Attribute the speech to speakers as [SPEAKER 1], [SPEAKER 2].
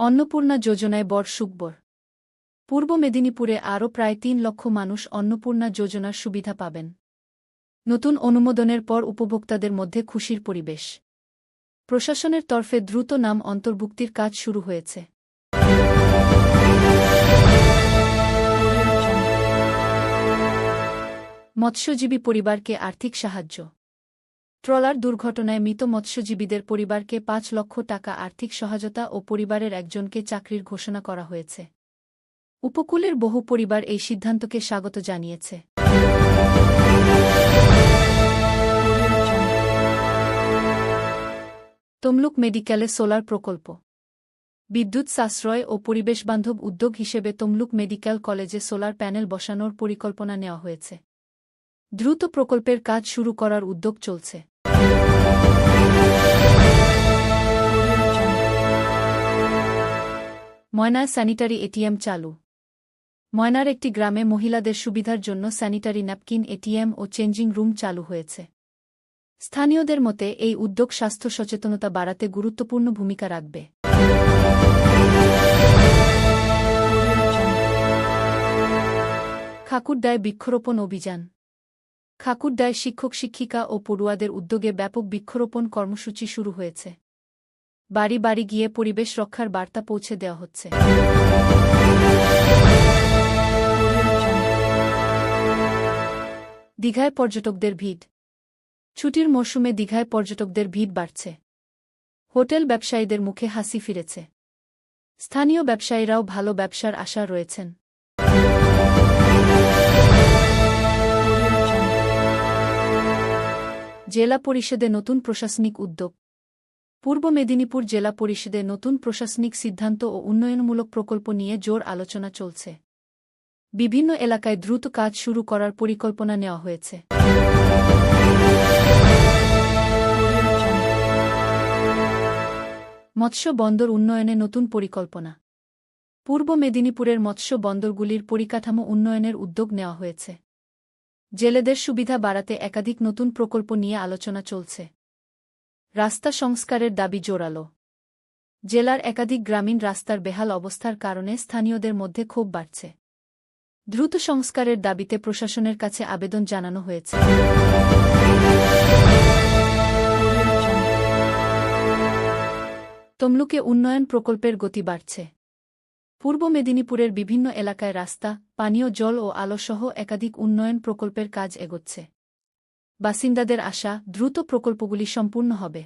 [SPEAKER 1] অন্নপূর্ণা যোজনায় বড় সুখবর। পূর্ব মেদিনীপুরে আরও প্রায় ৩ লক্ষ মানুষ অন্নপূর্ণা যোজনার সুবিধা পাবেন। নতুন অনুমোদনের পর উপভোক্তাদের মধ্যে খুশির পরিবেশ। প্রশাসনের তরফে দ্রুত নাম অন্তর্ভুক্তির কাজ শুরু হয়েছে। মৎস্যজীবী পরিবারকে আর্থিক সাহায্য। ট্রলার দুর্ঘটনায় মৃত মৎস্যজীবীদের পরিবারকে ৫ লক্ষ টাকা আর্থিক সহায়তা ও পরিবারের একজনকে চাকরির ঘোষণা করা হয়েছে। উপকূলের বহু পরিবার এই সিদ্ধান্তকে স্বাগত জানিয়েছে। তমলুক মেডিকেলে সোলার প্রকল্প। বিদ্যুৎ সাশ্রয় ও পরিবেশবান্ধব উদ্যোগ হিসেবে তমলুক মেডিকেল কলেজে সোলার প্যানেল বসানোর পরিকল্পনা নেওয়া হয়েছে। দ্রুত প্রকল্পের কাজ শুরু করার উদ্যোগ চলছে। ময়নায় স্যানিটারি এটিএম চালু। ময়নার একটি গ্রামে মহিলাদের সুবিধার জন্য স্যানিটারি ন্যাপকিন এটিএম ও চেঞ্জিং রুম চালু হয়েছে। স্থানীয়দের মতে এই উদ্যোগ স্বাস্থ্য সচেতনতা বাড়াতে গুরুত্বপূর্ণ ভূমিকা রাখবে। খাকুড়ডায় বৃক্ষরোপণ অভিযান। খাকুড়ডায় শিক্ষক শিক্ষিকা ও পড়ুয়াদের উদ্যোগে ব্যাপক বৃক্ষরোপণ কর্মসূচি শুরু হয়েছে। বাড়ি বাড়ি গিয়ে পরিবেশ রক্ষার বার্তা পৌঁছে দেওয়া হচ্ছে। দীঘায় পর্যটকদের ভিড়। ছুটির মরশুমে দীঘায় পর্যটকদের ভিড় বাড়ছে। হোটেল ব্যবসায়ীদের মুখে হাসি ফিরেছে। স্থানীয় ব্যবসায়ীরাও ভালো ব্যবসার আশা রয়েছেন। জেলা পরিষদে নতুন প্রশাসনিক উদ্যোগ। পূর্ব মেদিনীপুর জেলা পরিষদে নতুন প্রশাসনিক সিদ্ধান্ত ও উন্নয়নমূলক প্রকল্প নিয়ে জোর আলোচনা চলছে। বিভিন্ন এলাকায় দ্রুত কাজ শুরু করার পরিকল্পনা নেওয়া হয়েছে। মৎস্য বন্দর উন্নয়নে নতুন পরিকল্পনা। পূর্ব মেদিনীপুরের মৎস্য বন্দরগুলির পরিকাঠামো উন্নয়নের উদ্যোগ নেওয়া হয়েছে। জেলেদের সুবিধা বাড়াতে একাধিক নতুন প্রকল্প নিয়ে আলোচনা চলছে। রাস্তা সংস্কারের দাবি জোরালো। জেলার একাধিক গ্রামীণ রাস্তার বেহাল অবস্থার কারণে স্থানীয়দের মধ্যে ক্ষোভ বাড়ছে। দ্রুত সংস্কারের দাবিতে প্রশাসনের কাছে আবেদন জানানো হয়েছে। তমলুকে উন্নয়ন প্রকল্পের গতি বাড়ছে। পূর্ব মেদিনীপুরের বিভিন্ন এলাকায় রাস্তা, পানীয় জল ও আলোসহ একাধিক উন্নয়ন প্রকল্পের কাজ এগোচ্ছে। বাসিন্দাদের আশা, দ্রুত প্রকল্পগুলি সম্পূর্ণ হবে।